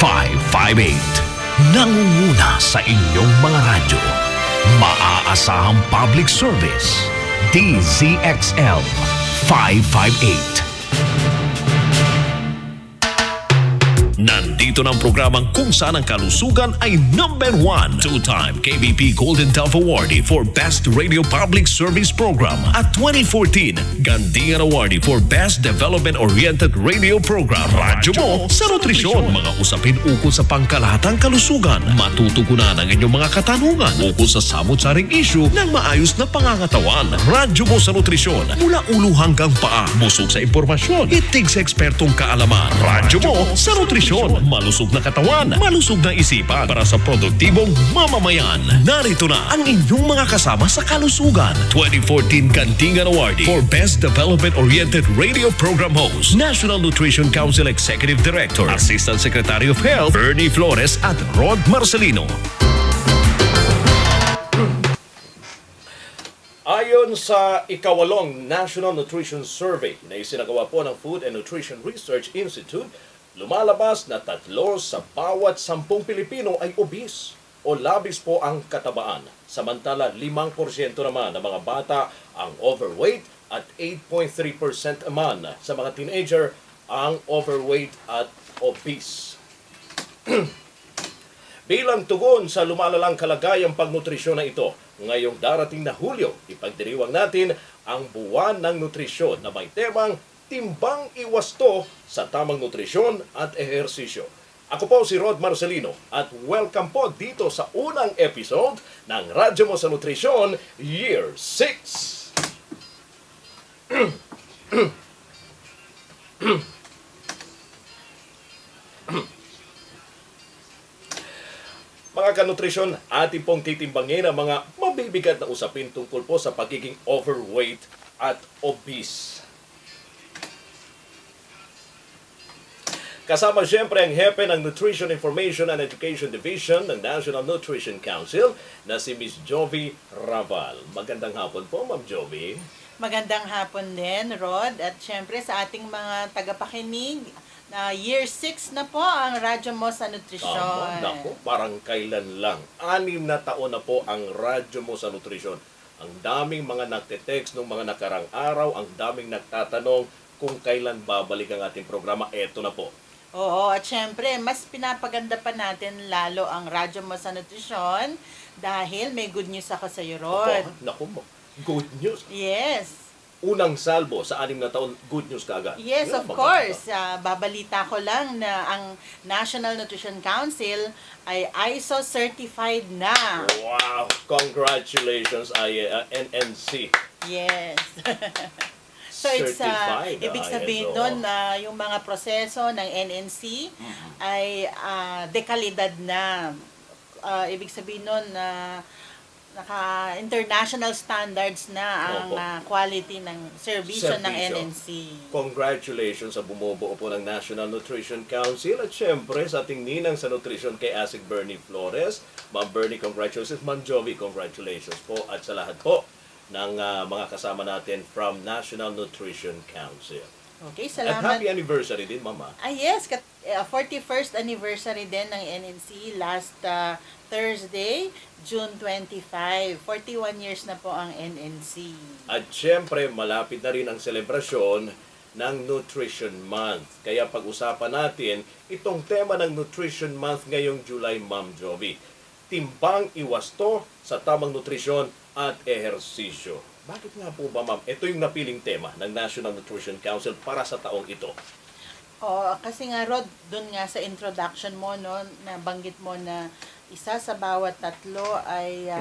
558. Nangunguna sa inyong mga radyo. Maaasahang public service. DZXL 558. Nandito ng programang kung saan ang kalusugan ay number 1. Two-time KBP Golden Dove Awardee for Best Radio Public Service Program at 2014 Gandingan Awardee for Best Development-Oriented Radio Program. Radyo mo sa nutrisyon. Mga usapin ukol sa pangkalahatang kalusugan. Matutugunan ang inyong mga katanungan ukol sa samot-saring issue ng maayos na pangangatawan. Radyo mo sa nutrisyon. Mula ulo hanggang paa. Busog sa impormasyon. Itig sa ekspertong kaalaman. Radyo mo sa nutrisyon. Malusog na katawan, malusog na isipan para sa produktibong mamamayan. Narito na ang inyong mga kasama sa kalusugan. 2014 Gandingan Awardee for Best Development-Oriented Radio Program Host, National Nutrition Council Executive Director, Assistant Secretary of Health, Bernie Flores at Rod Marcelino. Ayon sa ikawalong National Nutrition Survey na isinagawa po ng Food and Nutrition Research Institute, lumalabas na 3 sa bawat 10 Pilipino ay obese o labis po ang katabaan. Samantala, 5% naman ng mga bata ang overweight at 8.3% naman sa mga teenager ang overweight at obese. Bilang tugon sa lumalalang kalagayang pagnutrisyon na ito, ngayong darating na Hulyo, ipagdiriwang natin ang buwan ng nutrisyon na may temang Timbang Iwasto sa tamang nutrisyon at ehersisyo. Ako po si Rod Marcelino at welcome po dito sa unang episode ng Radyo Mo sa Nutrisyon Year 6. Mga kanutrisyon, ating pong titimbangin ang mga mabibigat na usapin tungkol po sa pagiging overweight at obese. Kasama siyempre ang hepe ng Nutrition Information and Education Division ng National Nutrition Council na si Ms. Jovi Raval. Magandang hapon po, Ma'am Jovi. Magandang hapon din, Rod. At siyempre sa ating mga tagapakinig, na Year 6 na po ang Radyo Mo sa Nutrisyon. Naku, parang kailan lang. 6 na taon na po ang Radyo Mo sa Nutrisyon. Ang daming mga nagte-text nung mga nakarang araw, ang daming nagtatanong kung kailan babalik ang ating programa. Eto na po. Oo, at syempre, mas pinapaganda pa natin lalo ang Radyo Mo sa Nutrisyon dahil may good news ako sa iyo, Rod. Naku mo, good news. Yes. Unang salbo sa 6 na taon, good news kaagad. Yes, of course. Babalita ko lang na ang National Nutrition Council ay ISO certified na. Wow! Congratulations, NNC. Yes. So it's Certified, ibig sabihin ISO. doon na yung mga proseso ng NNC ay dekalidad na. Ibig sabihin doon na naka-international standards na ang quality ng serbisyo ng NNC. Congratulations sa bumubuo po ng National Nutrition Council at syempre sa ating ninang sa nutrition kay Asik Bernie Flores. Ma'am Bernie, congratulations. Ma'am Jovi, congratulations po at sa lahat po ng mga kasama natin from National Nutrition Council. Okay, salamat. At happy anniversary din, Mama. Yes, 41st anniversary din ng NNC last Thursday, June 25. 41 years na po ang NNC. At syempre, malapit na rin ang selebrasyon ng Nutrition Month. Kaya pag-usapan natin itong tema ng Nutrition Month ngayong July, Ma'am Jovi. Timbang Iwasto sa tamang nutrisyon at ehersisyo. Bakit nga po ba, Ma'am? Ito yung napiling tema ng National Nutrition Council para sa taong ito. Kasi nga, Rod, doon nga sa introduction mo, no, nabanggit mo na isa sa bawat 3 ay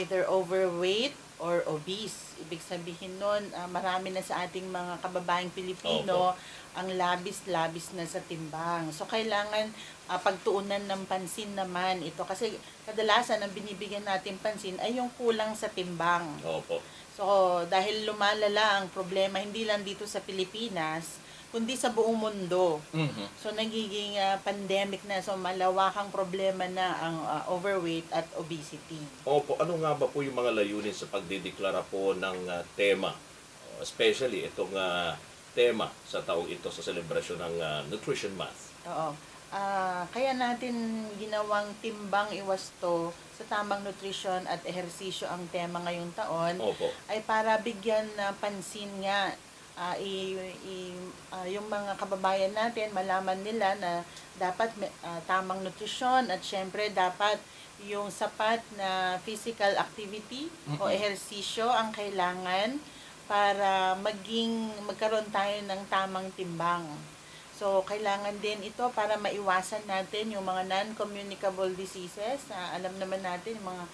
either overweight or obese. Ibig sabihin nun, marami na sa ating mga kababaeng Pilipino ang labis-labis na sa timbang. So, kailangan pagtuunan ng pansin naman ito. Kasi kadalasan ang binibigyan natin pansin ay yung kulang sa timbang. Opo. So, dahil lumalala ang problema, hindi lang dito sa Pilipinas, kundi sa buong mundo. So, nagiging pandemic na. So, malawakang problema na ang overweight at obesity. Opo. Ano nga ba po yung mga layunin sa pagdideklara po ng tema? Especially itong tema sa taong ito sa selebrasyon ng Nutrition Month. Oo. Kaya natin ginawang timbang iwasto sa tamang nutrisyon at ehersisyo ang tema ngayong taon Opo. ay para bigyan na pansin nga yung mga kababayan natin malaman nila na dapat tamang nutrisyon at syempre dapat yung sapat na physical activity o ehersisyo ang kailangan para magkaroon tayo ng tamang timbang. So, kailangan din ito para maiwasan natin yung mga non-communicable diseases. Alam naman natin yung mga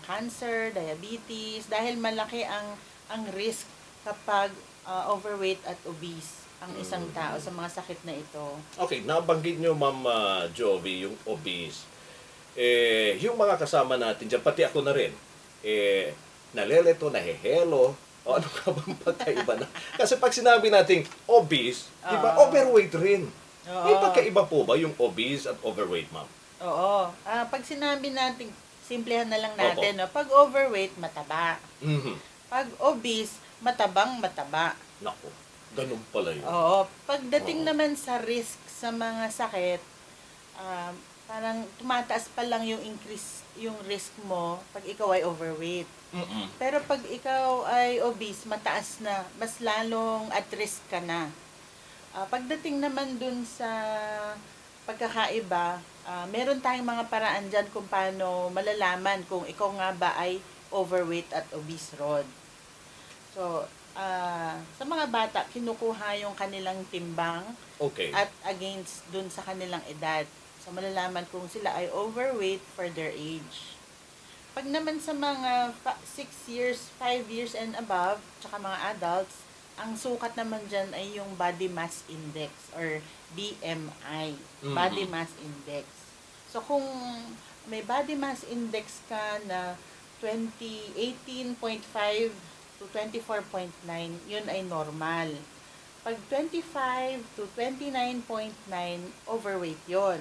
cancer, diabetes, dahil malaki ang risk kapag overweight at obese ang isang tao sa mga sakit na ito. Okay, nabanggit nyo, Ma'am Jovi, yung obese. Yung mga kasama natin dyan, pati ako na rin, naleleto, nahehelo, o ano ka bang pagkaiba na? Kasi pag sinabi nating obese, di ba, overweight rin. May pagkaiba po ba yung obese at overweight, ma'am? Oo. Pag sinabi natin, simplehan na lang natin, no? Pag overweight, mataba. Pag obese, mataba. Naku, ganun pala yun. Oo. Pagdating naman sa risk sa mga sakit, parang tumataas pa lang yung risk mo pag ikaw ay overweight. Pero pag ikaw ay obese, mataas na, mas lalong at risk ka na. Pagdating naman dun sa pagkakaiba, meron tayong mga paraan dyan kung paano malalaman kung ikaw nga ba ay overweight at obese, Rod. So, sa mga bata, kinukuha yung kanilang timbang at against dun sa kanilang edad. So, malalaman kung sila ay overweight for their age. Pag naman sa mga 6 years, 5 years and above, tsaka mga adults, ang sukat naman dyan ay yung body mass index or BMI, body mass index. So, kung may body mass index ka na 18.5 to 24.9, yun ay normal. Pag 25 to 29.9, overweight yon.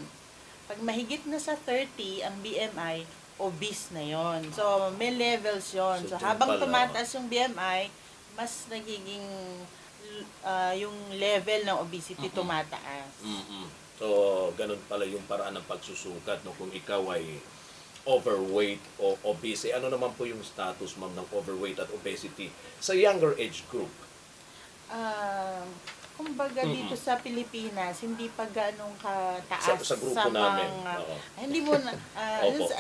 Pag mahigit na sa 30 ang BMI, obese na yon. So, may levels yon. So, habang tumataas yung BMI, mas nagiging yung level ng obesity tumataas. So, ganun pala yung paraan ng pagsusukat. No? Kung ikaw ay overweight o obese, ano naman po yung status, ma'am, ng overweight at obesity sa younger age group? Kumbaga dito sa Pilipinas, hindi pa ganong kataas sa grupo namin. Hindi mo na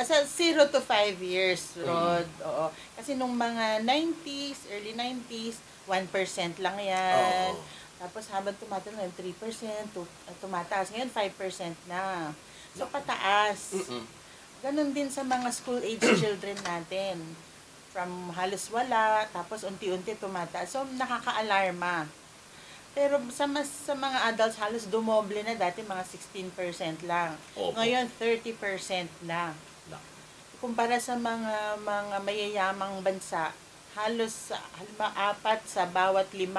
sa 0 to 5 years, Rod. Oo. Kasi nung mga 90s, early 90s, 1% lang 'yan. Tapos habang tumataas 3% tumataas. Ngayon 5% na. So pataas. Ganon din sa mga school age children natin. From halos wala, tapos unti-unti tumataas. So nakaka-alarma. Pero sa mga adults, halos dumoble na. Dati mga 16% lang. Ngayon, 30% na. Kumpara sa mga mayayamang bansa, halos 4 sa bawat 5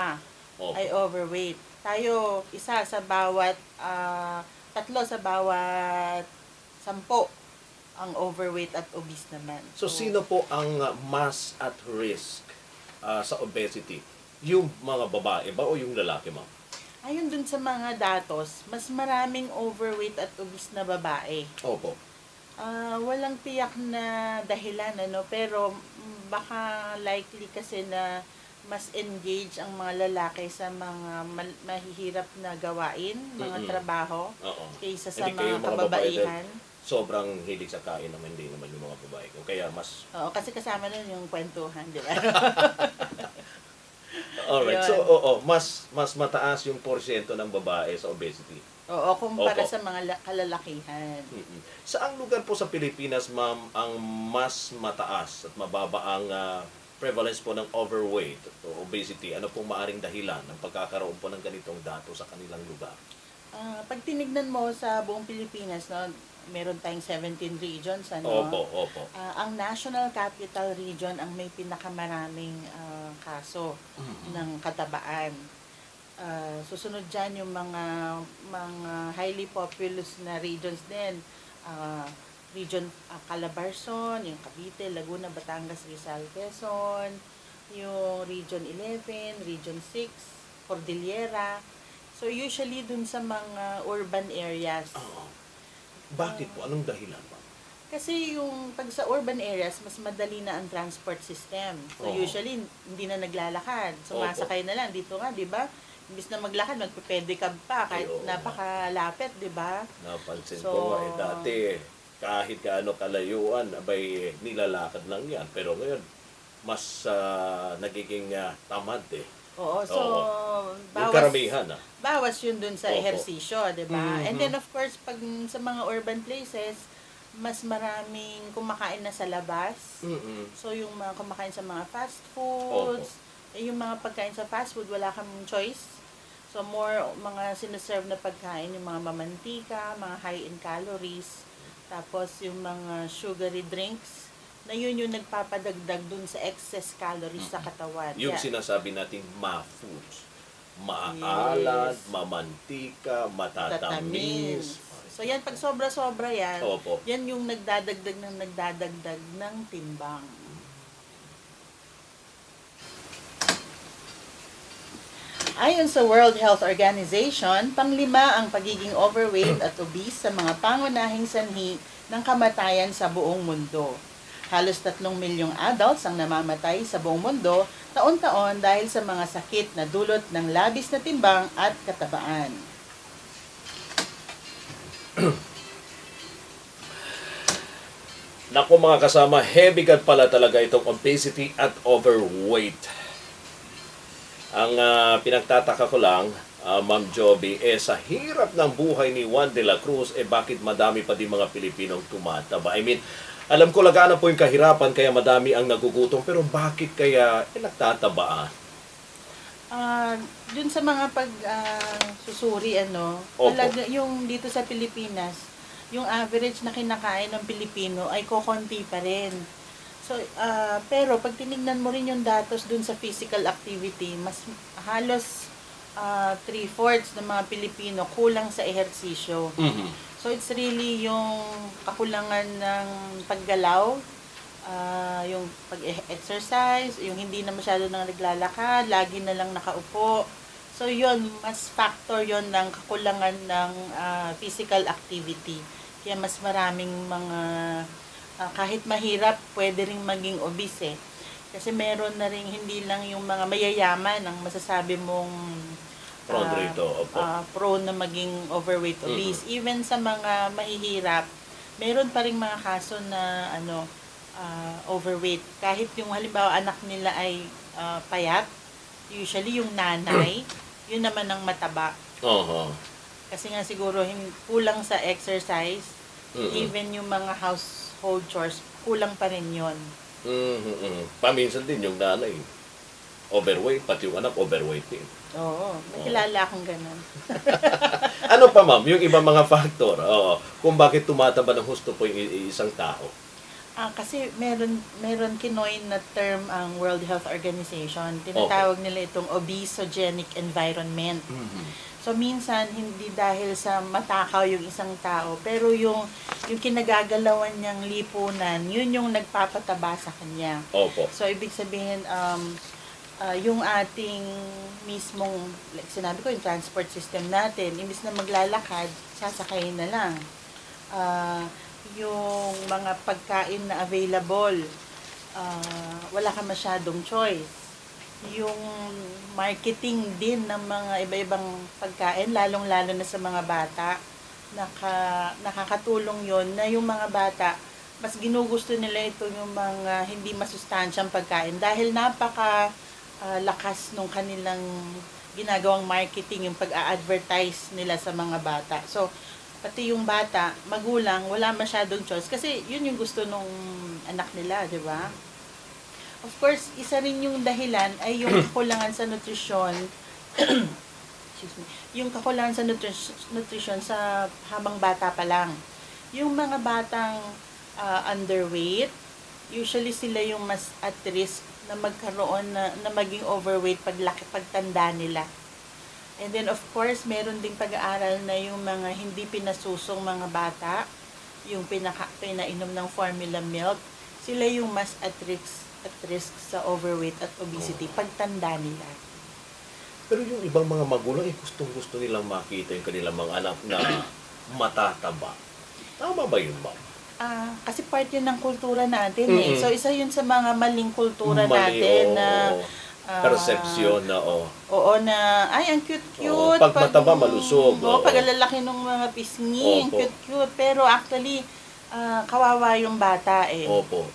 ay overweight. Tayo, 1 sa bawat 3 sa bawat 10 ang overweight at obese naman. So, sino po ang mas at risk sa obesity? Yung mga babae ba o yung lalaki, ma'am? Ayon dun sa mga datos, mas maraming overweight at obese na babae. Opo. Walang tiyak na dahilan, pero baka likely kasi na mas engage ang mga lalaki sa mga mahihirap na gawain, mga trabaho, kaysa sa mga kababaihan. Sobrang hilig sa kain naman, hindi naman yung mga babae ko. Kaya mas... Oo, kasi kasama nun yung kwentuhan, di ba? Alright, so mas mataas yung porsyento ng babae sa obesity. Oo, kumpara sa mga kalalakihan. Saang lugar po sa Pilipinas, ma'am, ang mas mataas at mababa ang prevalence po ng overweight o obesity? Ano pong maaring dahilan ng pagkakaroon po ng ganitong dato sa kanilang lugar? Pag tinignan mo sa buong Pilipinas, meron tayong 17 regions. Opo. Ang National Capital Region ang may pinakamaraming kaso ng katabaan. Susunod dyan yung mga highly populous na regions din. Region Calabarzon, yung Cavite, Laguna, Batangas, Rizal, Quezon, yung Region 11, Region 6, Cordillera. So usually dun sa mga urban areas. Oo. Bakit po? Anong dahilan ba? Kasi yung pag sa urban areas, mas madali na ang transport system. So Oo. usually hindi na naglalakad. Opo. Sumasakay na lang dito nga, 'di ba? Imbis na maglakad, magpe-pedicab pa kahit Oo. napakalapit, 'di ba? Napansin So- ko nga dati kahit gaano kalayuan, abay nilalakad lang yan. Pero ngayon, mas nagiging tamad eh. Oo, so Yung karamihan bawas yun dun sa Opo. ehersisyo, 'di ba? Mhm. And then of course, pag sa mga urban places, mas maraming kumakain na sa labas. Mm-mm. So yung mga kumakain sa mga fast foods, yung mga pagkain sa fast food, wala kang choice. So more mga sinaserve na pagkain, yung mga mamantika, mga high in calories, tapos yung mga sugary drinks, na yun yung nagpapadagdag dun sa excess calories sa katawan. Yung Kaya- sinasabi nating ma-foods. Maalat, Yes. mamantika, matatamis. So yan, pag sobra-sobra yan, Opo. yan yung nagdadagdag ng timbang. Ayon sa World Health Organization, panglima ang pagiging overweight at obese sa mga pangunahing sanhi ng kamatayan sa buong mundo. Halos 3 milyong adults ang namamatay sa buong mundo taon-taon dahil sa mga sakit na dulot ng labis na timbang at katabaan. Naku mga kasama, heavy god pala talaga itong obesity at overweight. Ang pinagtataka ko lang, Ma'am Joby, sa hirap ng buhay ni Juan de la Cruz, bakit madami pa din mga Pilipinong tumataba? I mean, alam ko lagana po yung kahirapan, kaya madami ang nagugutom, pero bakit kaya nagtataba? Dun sa mga susuri, Opo. talaga yung dito sa Pilipinas, yung average na kinakain ng Pilipino ay kokonti pa rin. So, pero pag tinignan mo rin yung datos dun sa physical activity, mas halos 3/4 ng mga Pilipino kulang sa ehersisyo. So, it's really yung kakulangan ng paggalaw, yung pag-exercise, yung hindi na masyado nang naglalakad, lagi na lang nakaupo. So, yun, mas factor yun ng kakulangan ng physical activity. Kaya mas maraming mga, kahit mahirap, pwede ring maging obese. Kasi meron na rin hindi lang yung mga mayayaman ang masasabi mong Prone rito, opo. prone na maging overweight, obese. Even sa mga mahihirap, meron pa rin mga kaso na overweight. Kahit yung halimbawa anak nila ay payat, usually yung nanay, yun naman ang mataba. Oho. Kasi nga siguro kulang sa exercise, even yung mga household chores, kulang pa rin yun. Paminsan din yung nanay, overweight, pati yung anak overweight din. Oo, nakilala akong ganun. Ano pa ma'am, yung ibang mga factor, kung bakit tumataba ng husto po yung isang tao? Kasi meron kinoin na term ang World Health Organization. Tinatawag nila itong obesogenic environment. So minsan hindi dahil sa matakaw yung isang tao, pero yung kinagagalawan niyang lipunan, yun yung nagpapataba sa kanya. Opo. So ibig sabihin yung ating mismong, like sinabi ko, yung transport system natin, imbis na maglalakad, sasakayin na lang. Yung mga pagkain na available, wala ka masyadong choice. Yung marketing din ng mga iba-ibang pagkain, lalong-lalo na sa mga bata, nakakatulong yon na yung mga bata, mas ginugusto nila ito yung mga hindi masustansyang pagkain dahil lakas nung kanilang ginagawang marketing, yung pag-a-advertise nila sa mga bata. So, pati yung bata, magulang, wala masyadong choice kasi yun yung gusto nung anak nila, di ba? Of course, isa rin yung dahilan ay yung kakulangan sa nutrisyon. Excuse me. Yung kakulangan sa nutrisyon sa habang bata pa lang. Yung mga batang underweight, usually sila yung mas at risk na magkaroon na maging overweight pagtanda nila. And then of course, meron ding pag-aaral na yung mga hindi pinasusong mga bata, yung pinainom ng formula milk, sila yung mas at risk sa overweight at obesity pagtanda nila. Pero yung ibang mga magulang, gustong-gusto nilang makita yung kanilang mga anak na matataba. Tama ba yun, ma'am? Kasi part yun ng kultura natin eh. So, isa yun sa mga maling kultura natin na perception na, oo, na, ay, ang cute-cute. Oo, pag mataba, malusog. Oo, pag lalaki ng mga pisngi, ang Opo. cute-cute. Pero actually, kawawa yung bata eh. Opo.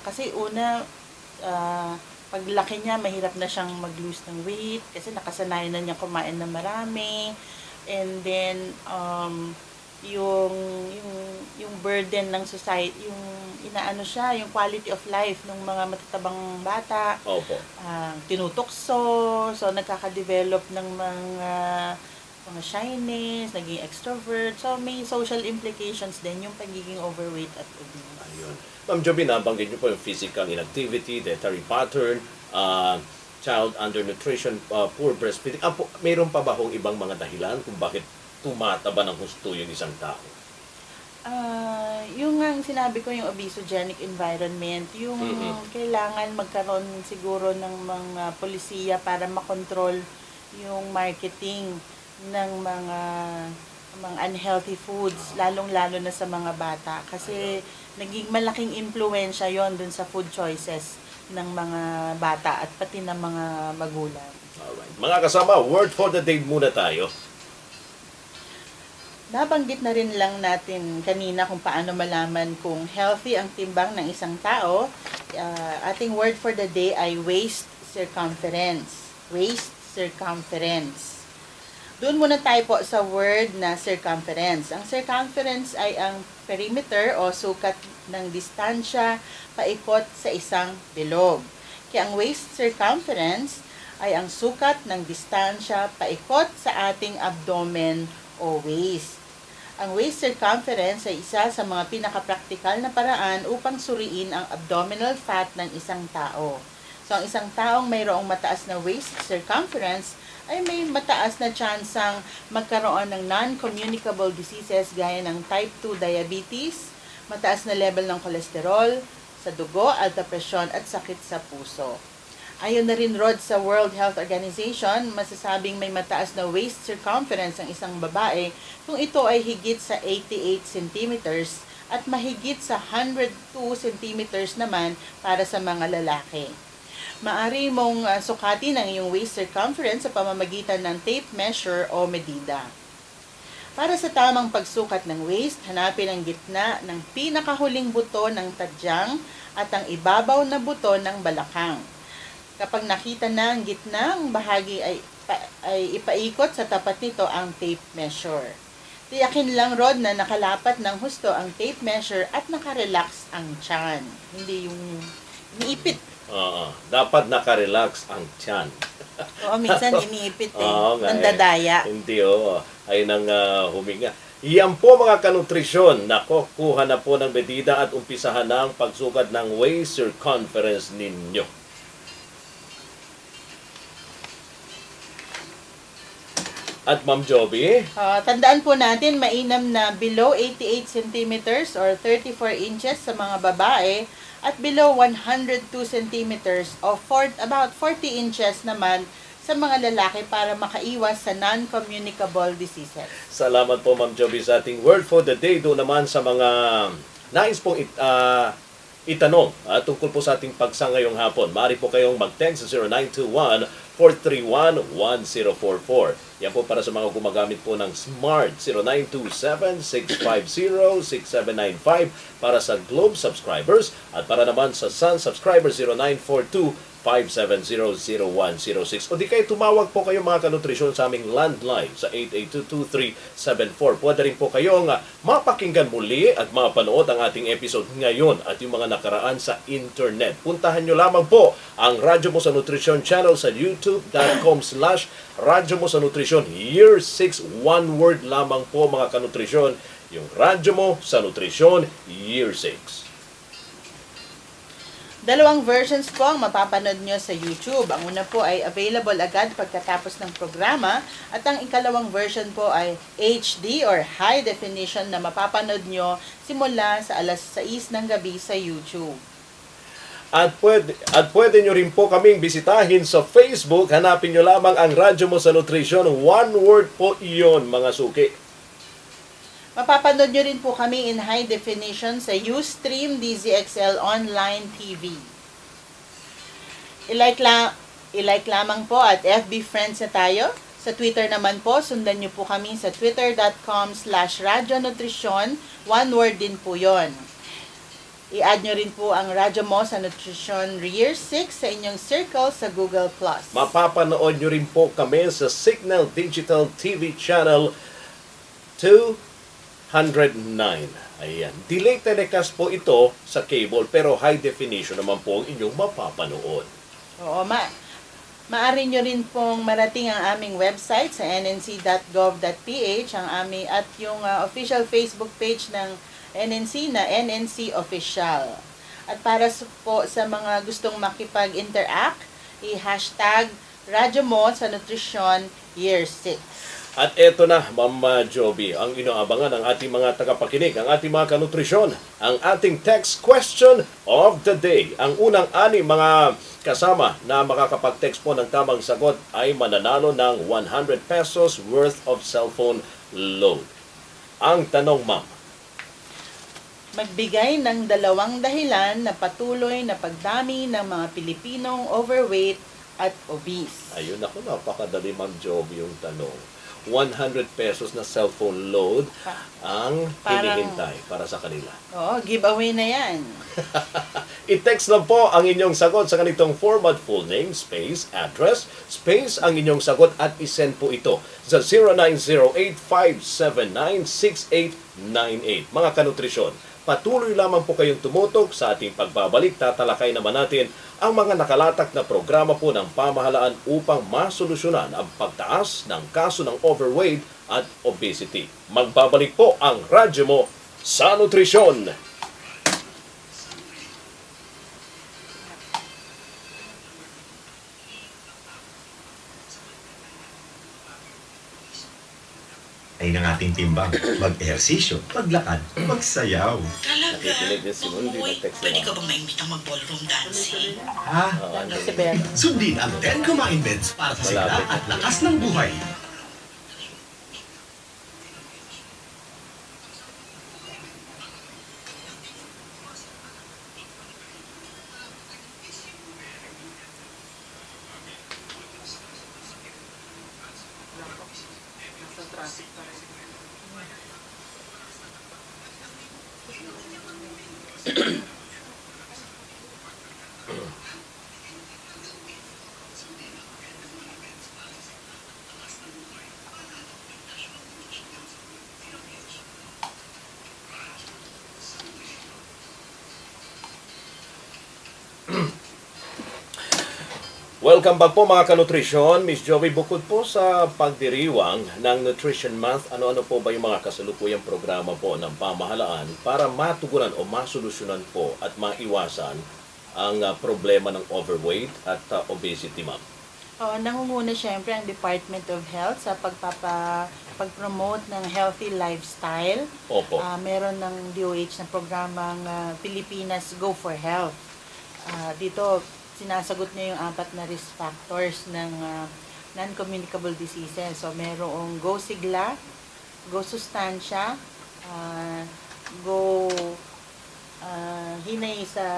Kasi una, paglaki niya, mahirap na siyang mag-lose ng weight kasi nakasanayan na niya kumain ng marami. And then, yung burden ng society, yung inaano siya, yung quality of life ng mga matatabang bata, Opo. tinutokso, so nagkaka-develop ng mga shyness, naging extrovert, so may social implications din yung pagiging overweight at obese. Ayun. Ma'am Joby, nabanggit niyo po yung physical inactivity, dietary pattern, child undernutrition, poor breastfeeding. Mayroon pa ba hong ibang mga dahilan kung bakit tumataba ng husto yung isang tao? Yung nga sinabi ko, yung obesogenic environment, yung kailangan magkaroon siguro ng mga polisiya para makontrol yung marketing ng mga unhealthy foods, lalong-lalo na sa mga bata. Kasi naging malaking impluensya yon dun sa food choices ng mga bata at pati ng mga magulang. Alright. Mga kasama, word for the day muna tayo. Nabanggit na rin lang natin kanina kung paano malaman kung healthy ang timbang ng isang tao. Ating word for the day ay waist circumference. Waist circumference. Doon muna tayo po sa word na circumference. Ang circumference ay ang perimeter o sukat ng distansya paikot sa isang bilog. Kaya ang waist circumference ay ang sukat ng distansya paikot sa ating abdomen o waist. Ang waist circumference ay isa sa mga pinaka-praktikal na paraan upang suriin ang abdominal fat ng isang tao. So, ang isang taong mayroong mataas na waist circumference ay may mataas na tsansang magkaroon ng non-communicable diseases gaya ng type 2 diabetes, mataas na level ng kolesterol sa dugo, alta presyon at sakit sa puso. Ayon na rin Rod sa World Health Organization, masasabing may mataas na waist circumference ang isang babae kung ito ay higit sa 88 centimeters at mahigit sa 102 centimeters naman para sa mga lalaki. Maari mong sukatin ang iyong waist circumference sa pamamagitan ng tape measure o medida. Para sa tamang pagsukat ng waist, hanapin ang gitna ng pinakahuling buto ng tadyang at ang ibabaw na buto ng balakang. Kapag nakita na ang gitna, ang bahagi ay ipaikot sa tapat nito ang tape measure. Tiyakin lang, Rod, na nakalapat ng husto ang tape measure at nakarelax ang tiyan. Hindi yung iniipit. Dapat nakarelax ang tiyan. Oo, minsan iniipit Oo, nandadaya. Hindi, ay nang huminga. Iyan po mga kanutrisyon. Nako, kuha na po ng medida at umpisahan na ang pagsukat ng waist circumference ninyo. At Ma'am Joby? Tandaan po natin, mainam na below 88 centimeters or 34 inches sa mga babae at below 102 centimeters o about 40 inches naman sa mga lalaki para makaiwas sa non-communicable diseases. Salamat po Ma'am Joby sa ating word for the day. Doon naman sa mga nais pong itanong tungkol po sa ating pagsa ngayong hapon. Maaari po kayong mag-text sa 0921-431-1044. Yan po para sa mga gumagamit po ng Smart 0927-650-6795 para sa Globe subscribers at para naman sa Sun subscribers 0942-570-0106. O di kayo tumawag po kayo mga kanutrisyon sa aming landline sa 882-2374. Pwede rin po kayong mapakinggan muli at mapanood ang ating episode ngayon at yung mga nakaraan sa internet. Puntahan nyo lamang po ang Radyo Mo sa Nutrisyon channel sa youtube.com/Radyo Mo sa Nutrisyon. Year 6, one word lamang po mga kanutrisyon. Yung Radyo Mo sa Nutrisyon, Year 6. Dalawang versions po ang mapapanood nyo sa YouTube. Ang una po ay available agad pagkatapos ng programa at ang ikalawang version po ay HD or High Definition na mapapanood nyo simula sa alas 6 ng gabi sa YouTube. At pwede nyo rin po kaming bisitahin sa Facebook. Hanapin nyo lamang ang Radyo Mo sa Nutrisyon. One word po iyon, mga suki. Mapapanood nyo rin po kami in high definition sa Ustream DZXL Online TV. I-like lamang po at FB friends na tayo. Sa Twitter naman po, sundan nyo po kami sa twitter.com/radyonutrition. One word din po yon. I-add nyo rin po ang Radyo Mo sa Nutrition Year 6 sa inyong circle sa Google+. Mapapanood nyo rin po kami sa Signal Digital TV Channel 209. Ayan. Delay telecast po ito sa cable pero high definition naman po ang inyong mapapanood. Oo, maaari nyo rin pong marating ang aming website sa nnc.gov.ph at yung official Facebook page ng NNC na NNC Official. At para po sa mga gustong makipag-interact, i-hashtag Radyo Mo sa Nutrisyon Year 6. At eto na, Ma'am Joby, ang inaabangan ng ating mga tagapakinig, ang ating mga kanutrisyon, ang ating text question of the day. Ang unang mga kasama na makakapag-text po ng tamang sagot ay mananalo ng 100 pesos worth of cellphone load. Ang tanong, Ma'am, Magbigay ng 2 dahilan na patuloy na pagdami ng mga Pilipinong overweight at obese. ayun ako, napakadali, Ma'am Joby, yung tanong. 100 pesos na cellphone load ang Parang- hinihintay para sa kanila. Oo, giveaway na yan. I-text lang po ang inyong sagot sa ganitong format: full name, space, address, space ang inyong sagot at isend po ito sa 0908-579-6898. Mga kanutrisyon, patuloy lamang po kayong tumutok sa ating pagbabalik. Tatalakay naman natin ang mga nakalatak na programa po ng pamahalaan upang masolusyonan ang pagtaas ng kaso ng overweight at obesity. Magbabalik po ang Radyo Mo sa Nutrisyon. Ay ng ating timbang, mag-ehersisyo, maglakad, magsayaw. Talaga? Nakikinig din si Mundi, Uy, nag-text pwede na. ka bang maimbitang mag-ballroom dancing? Ha? Si Ben. Sundin ang 10 Kumain Meds para sa sigla Malapit. at lakas ng buhay. Welcome back po mga kanutrisyon. Miss Joey, bukod po sa pagdiriwang ng Nutrition Month, ano-ano po ba yung mga kasalukuyang programa po ng pamahalaan para matugunan o masolusyonan po at maiwasan ang problema ng overweight at obesity, ma'am? Nangunguna syempre ang Department of Health sa pag-promote ng healthy lifestyle. Opo. Meron ng DOH na programang Pilipinas Go for Health. Dito, sinasagot niya yung 4 na risk factors ng non-communicable diseases. So, merong Go Sigla, Go Sustansya, Go Hinay sa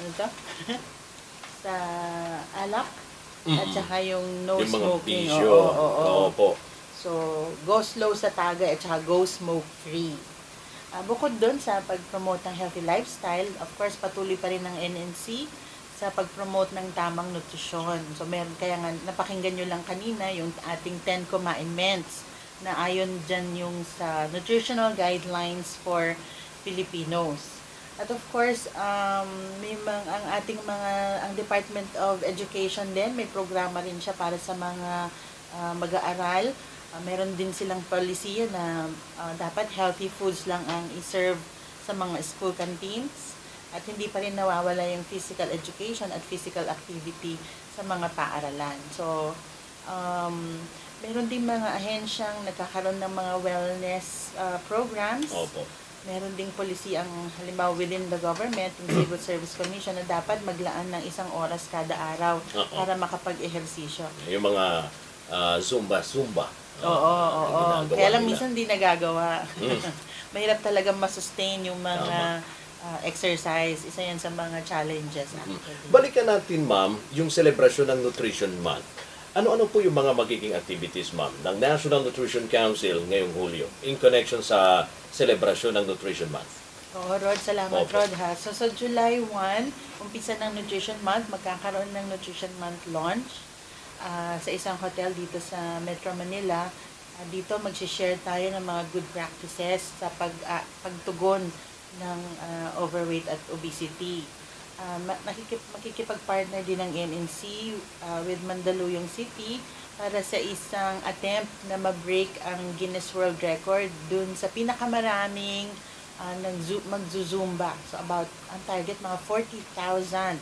ano to? sa alak at saka yung no Yung mga smoking. bisyo. Oo. Opo. So, go slow sa tagay at saka go smoke free. Bukod doon sa pag-promote ng healthy lifestyle, of course, patuloy pa rin ng NNC sa pag-promote ng tamang nutrisyon. So, meron kaya nga, napakinggan nyo lang kanina yung ating 10 Commandments na ayon dyan yung sa nutritional guidelines for Filipinos. At of course, ang Department of Education din, may programa rin siya para sa mga mag-aaral. Meron din silang policy na dapat healthy foods lang ang i-serve sa mga school canteens at hindi pa rin nawawala yung physical education at physical activity sa mga paaralan. So, meron din mga ahensyang nagkakaroon ng mga wellness programs. Opo. meron ding policy ang halimbawa within the government, yung Civil Service Commission na dapat maglaan ng 1 oras kada araw Oo. para makapag-ehersisyo. Yung mga zumba. Oo. ginagawa Kaya lang nila. minsan di nagagawa. Mm. Mahirap talaga masustain yung mga Tama. exercise. Isa yan sa mga challenges. Mm. Actually. Balikan natin, ma'am, yung celebration ng Nutrition Month. Ano-ano po yung mga magiging activities, ma'am, ng National Nutrition Council ngayong Hulyo in connection sa celebration ng Nutrition Month? Oo, Rod, salamat, Opo. Rod, ha. So, sa July 1, umpisa ng Nutrition Month, magkakaroon ng Nutrition Month launch sa isang hotel dito sa Metro Manila. Dito, mag-share tayo ng mga good practices sa pagtugon ng overweight at obesity. Makikipag-partner din ng NNC with Mandaluyong City para sa isang attempt na ma-break ang Guinness World Record dun sa pinakamaraming magzuzumba. So about, ang target, mga 40,000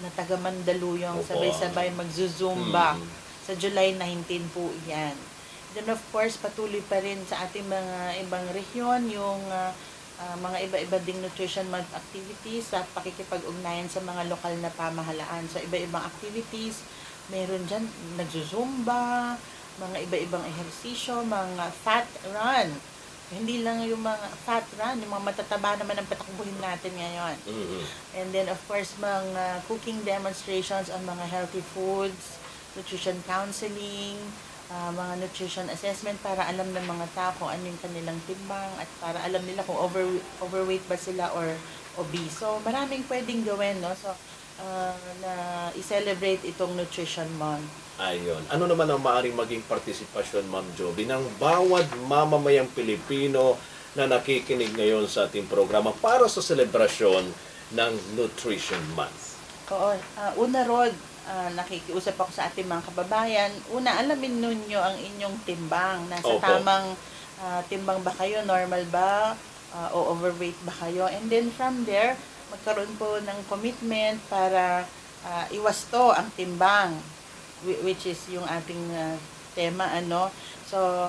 na taga Mandaluyong Opo. sabay-sabay magzuzumba. Mm. Sa July 19 po yan. Then of course, patuloy pa rin sa ating mga ibang rehiyon yung mga iba-iba ding Nutrition Month activities sa pakikipag-ugnayan sa mga lokal na pamahalaan. So iba-ibang activities, meron dyan nagzuzumba, mga iba-ibang ehersisyo, mga fat run. Hindi lang yung mga fat run, yung mga matataba naman ang patakbuhin natin ngayon. Mhm. And then of course, mga cooking demonstrations on mga healthy foods, nutrition counseling, mga nutrition assessment para alam ng mga tao kung ano yung kanilang timbang at para alam nila kung overweight ba sila or obese. So, maraming pwedeng gawin, no? So, na i-celebrate itong Nutrition Month. Ayun. Ano naman ang maaaring maging partisipasyon, Ma'am Joby, ng bawat mamamayang Pilipino na nakikinig ngayon sa ating programa para sa selebrasyon ng Nutrition Month? Oo. Una, Rod, nakikiusap ako sa ating mga kababayan. Una, alamin ninyo ang inyong timbang. Nasa Opo. tamang timbang ba kayo? Normal ba? O overweight ba kayo? And then from there, magkaroon po ng commitment para iwasto ang timbang, which is yung ating tema, ano. So,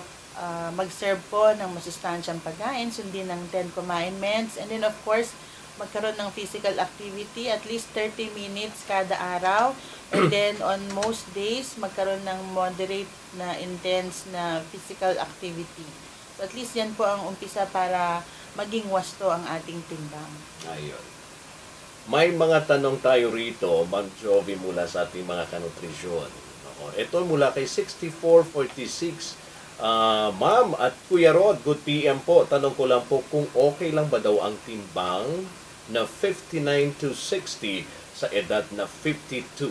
mag-serve po ng masustansyang pagkain, sundin ng 10 commandments, and then of course, magkaroon ng physical activity, at least 30 minutes kada araw, and then on most days, magkaroon ng moderate na intense na physical activity. So, at least yan po ang umpisa para maging wasto ang ating timbang. Ayun. May mga tanong tayo rito, Ma'am Joby, mula sa ating mga kanutrisyon. Ito mula kay 6446. Ma'am at Kuya Rod, good PM po. Tanong ko lang po kung okay lang ba daw ang timbang na 59 to 60 sa edad na 52.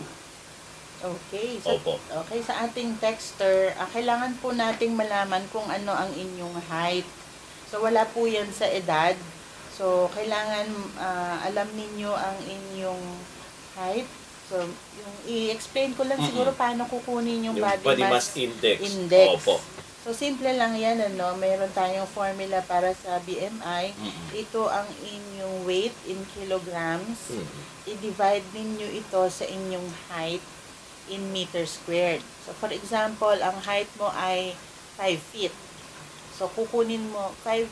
Okay. So, Opo. okay, sa ating texter, kailangan po nating malaman kung ano ang inyong height. So, wala po yan sa edad. So, kailangan alam ninyo ang inyong height. So, yung i-explain ko lang siguro paano kukunin yung body mass index. Opo. So, simple lang yan, ano. Mayroon tayong formula para sa BMI. Ito ang inyong weight in kilograms. I-divide ninyo ito sa inyong height in meter squared. So, for example, ang height mo ay 5 feet. So, kukunin mo, 5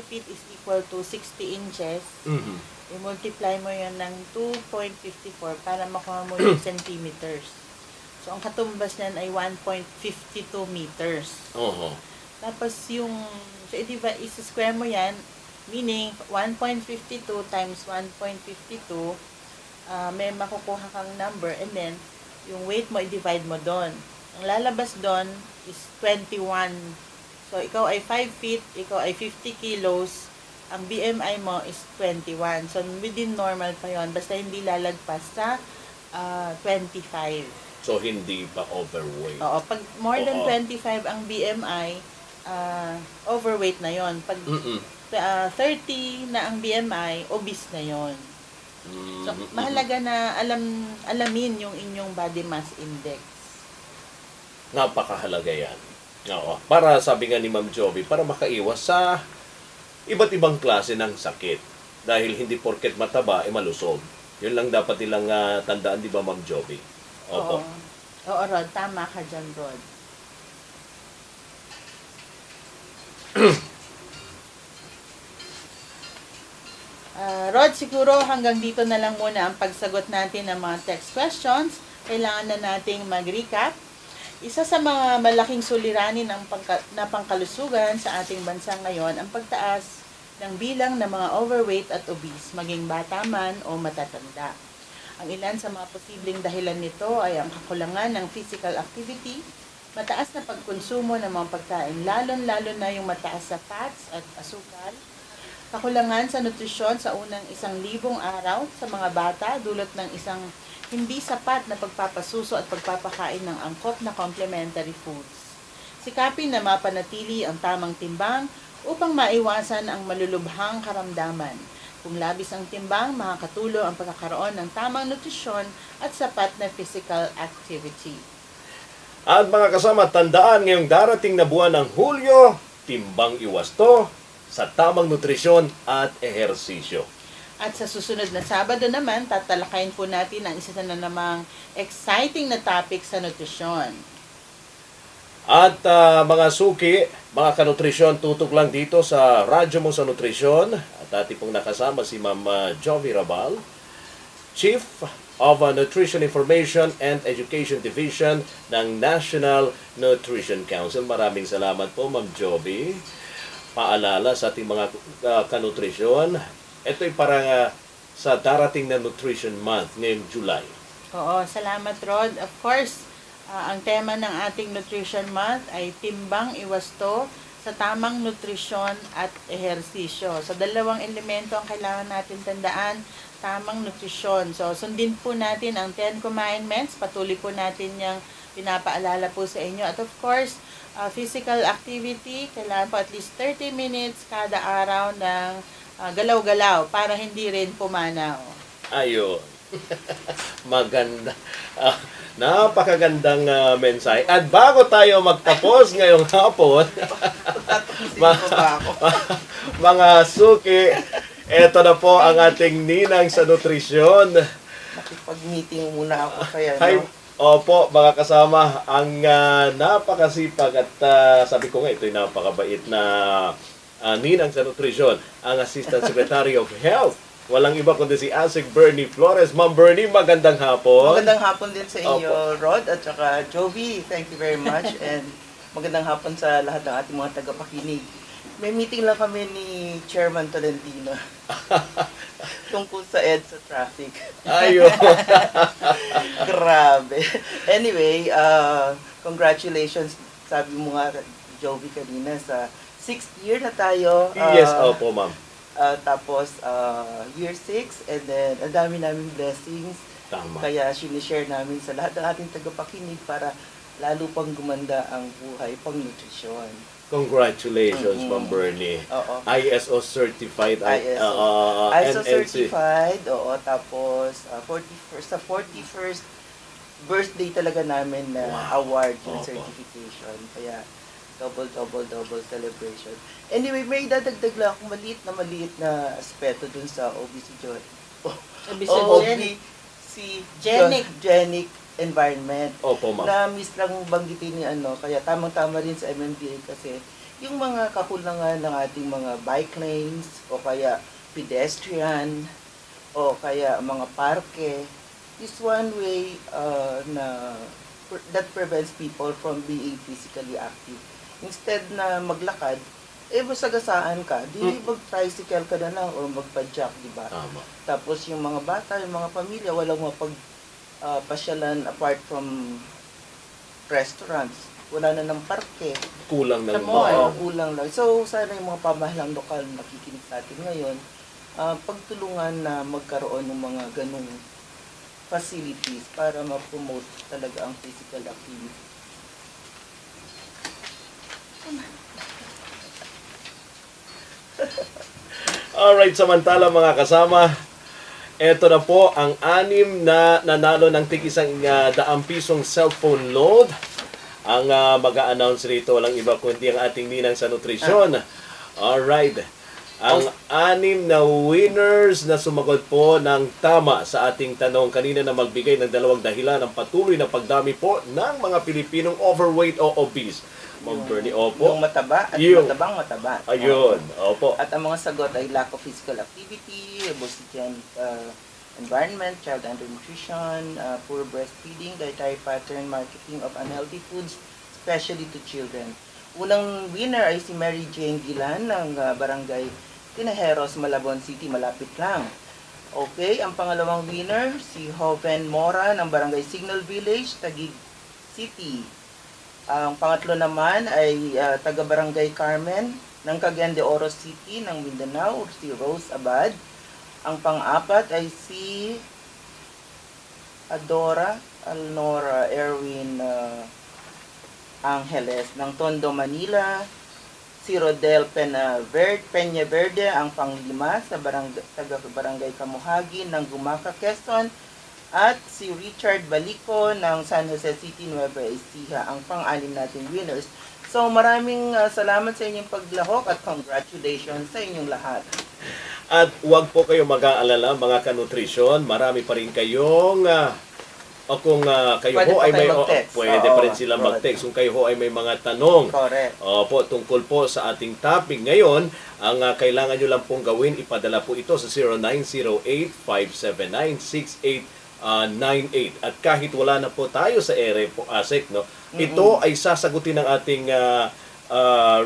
feet is equal to 60 inches. I-multiply mo yan ng 2.54 para makuha mo yung centimeters. So, ang katumbas niyan ay 1.52 meters. Oho. Tapos, so, i-square mo yan, meaning 1.52 times 1.52, may makukuha kang number, and then, yung weight mo, i-divide mo doon. Ang lalabas doon is 21. So, ikaw ay 5 feet, ikaw ay 50 kilos, ang BMI mo is 21. So, within normal pa yon, basta hindi lalagpas sa 25. So, hindi pa overweight. Oo, pag more than Oo. 25 ang BMI, overweight na yon. Pag 30 na ang BMI, obese na yon. So, mahalaga na alamin yung inyong body mass index. Napakahalaga yan. Oo. Para, sabi nga ni Ma'am Joby, para makaiwas sa iba't ibang klase ng sakit. Dahil hindi porket mataba, malusog. Yun lang dapat nilang tandaan, di ba, Ma'am Joby? Opo. Oo, Rod. Tama ka dyan, Rod. siguro hanggang dito na lang muna ang pagsagot natin ng mga text questions. Kailangan na nating mag-recap. Isa sa mga malaking suliranin na pangkalusugan sa ating bansa ngayon ang pagtaas ng bilang ng mga overweight at obese, maging bata man o matatanda. Ang ilan sa mga posibleng dahilan nito ay ang kakulangan ng physical activity, mataas na pagkonsumo ng mga pagkain, lalo na yung mataas sa fats at asukal, kakulangan sa nutrisyon sa unang 1,000 araw sa mga bata dulot ng isang hindi sapat na pagpapasuso at pagpapakain ng angkop na complementary foods. Sikapin na mapanatili ang tamang timbang upang maiwasan ang malulubhang karamdaman. Kung labis ang timbang, makakatulong ang pagkakaroon ng tamang nutrisyon at sapat na physical activity. At mga kasama, tandaan ngayong darating na buwan ng Hulyo, timbang iwasto sa tamang nutrisyon at ehersisyo. At sa susunod na Sabado naman, tatalakayin po natin ang isa na namang exciting na topic sa nutrisyon. At mga suki, mga kanutrisyon, tutok lang dito sa radyo mo sa nutrisyon. At ating pong nakasama si Ma'am Jovi Rabal, Chief of Nutrition Information and Education Division ng National Nutrition Council. Maraming salamat po, Ma'am Jovi. Paalala sa ating mga kanutrisyon, ito'y parang sa darating na Nutrition Month ngayong July. Oo, salamat Rod. Of course, ang tema ng ating Nutrition Month ay timbang iwasto sa tamang nutrisyon at ehersisyo. So, dalawang elemento ang kailangan natin tandaan, tamang nutrisyon. So, sundin po natin ang 10 commandments. Patuloy po natin yung pinapaalala po sa inyo. At of course, physical activity, kailangan po at least 30 minutes kada araw ng galaw-galaw para hindi rin pumanaw. Ayun. Maganda. Napakagandang mensahe. At bago tayo magtapos ngayong hapon, mga suki, eto na po ang ating ninang sa nutrisyon. Nakipag-meeting muna ako kaya, Hi, no? opo, mga kasama, ang napakasipag at sabi ko nga, ito'y napakabait na ninang sa nutrisyon, ang Assistant Secretary of Health. Walang iba kundi si Asik Bernie Flores. Ma'am Bernie, magandang hapon. Magandang hapon din sa inyo, Opo. Rod, at saka Jovi. Thank you very much. And magandang hapon sa lahat ng ating mga tagapakinig. May meeting lang kami ni Chairman Tolentino tungkol sa EDSA traffic. Ayun. Grabe. Anyway, congratulations, sabi mo nga, Jovi, kanina, sa 6th year na tayo. Yes, opo, ma'am. Tapos, year 6, and then, ang dami naming blessings. Tama. Kaya, sinishare namin sa lahat ng ating tagapakinig para lalo pang gumanda ang buhay, pang nutrisyon. Congratulations, Ma'am Bernie. Oo. ISO certified. ISO NNC. certified, oo. Tapos, 41st, sa 41st birthday talaga namin na award yung Opo. certification. Kaya, double celebration. Anyway, may dadagdag lang akong maliit na aspeto dun sa obesogenic genic environment. Opo, ma'am. Na miss lang banggitin ni kaya tamang-tama rin sa MMDA kasi yung mga kakulangan ng ating mga bike lanes o kaya pedestrian o kaya mga parke is one way that prevents people from being physically active. Instead na maglakad, masagasaan ka, di mag-tricycle ka na lang o magpa-jog, di ba? Tama. Tapos yung mga bata, yung mga pamilya, walang pasyalan apart from restaurants. Wala na ng parke. Kulang ng Kulang lang. So, sana yung mga pamahalang lokal na nakikinig sa atin ngayon, pagtulungan na magkaroon ng mga ganung facilities para ma-promote talaga ang physical activity. Alright, samantala mga kasama, eto na po ang 6 na nanalo ng tig-100 cellphone load. Ang mag-a-announce rito, walang iba kundi ang ating ninang sa nutrisyon. Alright. Ang 6 na winners na sumagot po ng tama sa ating tanong kanina na magbigay ng 2 dahilan ng patuloy na pagdami po ng mga Pilipinong overweight o obese. Ma'am Yung- Bernie, opo. Yung mataba at Yung- mataba. Ayun, opo. At ang mga sagot ay lack of physical activity, obesity and environment, child undernutrition, poor breastfeeding, dietary pattern, marketing of unhealthy foods, especially to children. Unang winner ay si Mary Jane Gilan ng Barangay Tinajeros, Malabon City, malapit lang. Okay, ang pangalawang winner, si Hoven Mora ng Barangay Signal Village, Taguig City. Ang pangatlo naman ay taga-Barangay Carmen ng Cagayan de Oro City ng Mindanao, si Rose Abad. Ang pang-apat ay si Adora Alnora Erwin Angeles ng Tondo, Manila. Si Rodel Peña Verde ang panglima sa taga-Barangay Kamuhagi ng Gumaca, Quezon. At si Richard Balico ng San Jose City, Nueva Ecija, ang pang-anim nating winners. So maraming salamat sa inyong paglahok at congratulations sa inyong lahat. At huwag po kayo mag-aalala mga kanutrisyon, marami pa rin kayong o kung kayo Pwede ho pa ay may kayo mag-text. pwede pa rin silang Oo, mag-text kung kayo ho ay may mga tanong. Correct. Opo, tungkol po sa ating topic ngayon, ang kailangan nyo lang pong gawin, ipadala po ito sa 0908-579-6898. At kahit wala na po tayo sa ere po, ASEC, no? Ito ay sasagutin ng ating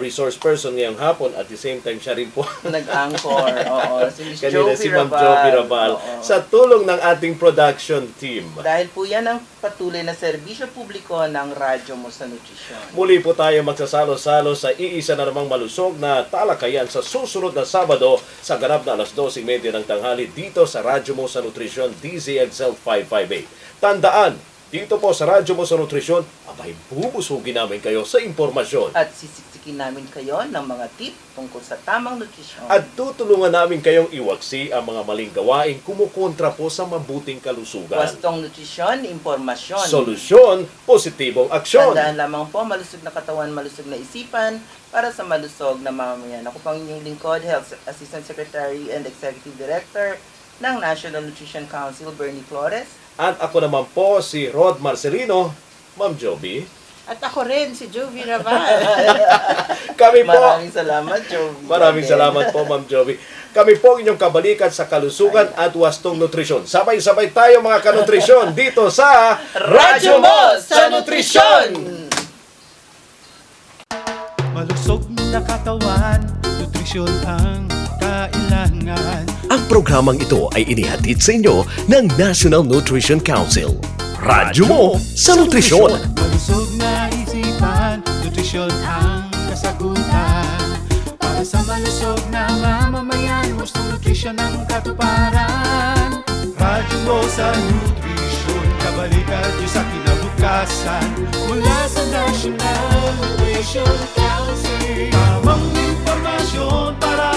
resource person ngayong hapon at the same time siya rin po Nag-anchor. Oo. Si Miss kanina Jovi si Ma'am Rabal. Jovi Rabal Oo. sa tulong ng ating production team. Dahil po yan ang patuloy na serbisyo publiko ng Radyo Mo sa Nutrisyon. Muli po tayo magsasalo-salo sa iisa na namang malusog na talakayan sa susunod na Sabado sa ganap na 12:30 ng tanghali dito sa Radyo Mo sa Nutrisyon, DZXL 558. Tandaan, dito po sa Radyo Mo sa Nutrisyon, abay bubusugin namin kayo sa impormasyon. At sisiksikin namin kayo ng mga tip tungkol sa tamang nutrisyon. At tutulungan namin kayong iwaksi ang mga maling gawain kumukontra po sa mabuting kalusugan. Wastong nutrisyon, impormasyon. Solusyon, positibong aksyon. Tandaan lamang po, malusog na katawan, malusog na isipan, para sa malusog na mamamayan. Ako pang inyong lingkod, Health Assistant Secretary and Executive Director ng National Nutrition Council, Bernie Flores. At ako naman po si Rod Marcelino, Ma'am Jovi. At ako rin, si Jovi Rabal. Kami po, Maraming salamat, Jovi. maraming salamat po Ma'am Jovi. Kami po inyong kabalikan sa kalusugan at wastong nutrisyon. Sabay-sabay tayo mga kanutrisyon dito sa Radyo Mo sa Nutrisyon! Malusog na katawan, nutrisyon ang kailangan. Ang programang ito ay inihatid sa inyo ng National Nutrition Council. Radyo mo sa nutrisyon. Malusog na isipan, nutrisyon ang kasagutan. Para sa malusog na mamamayan, gusto nutrisyon ang katuparan. Radyo mo sa nutrisyon, kabalikan niyo sa kinabukasan. Mula sa National Nutrition Council, tamang impormasyon para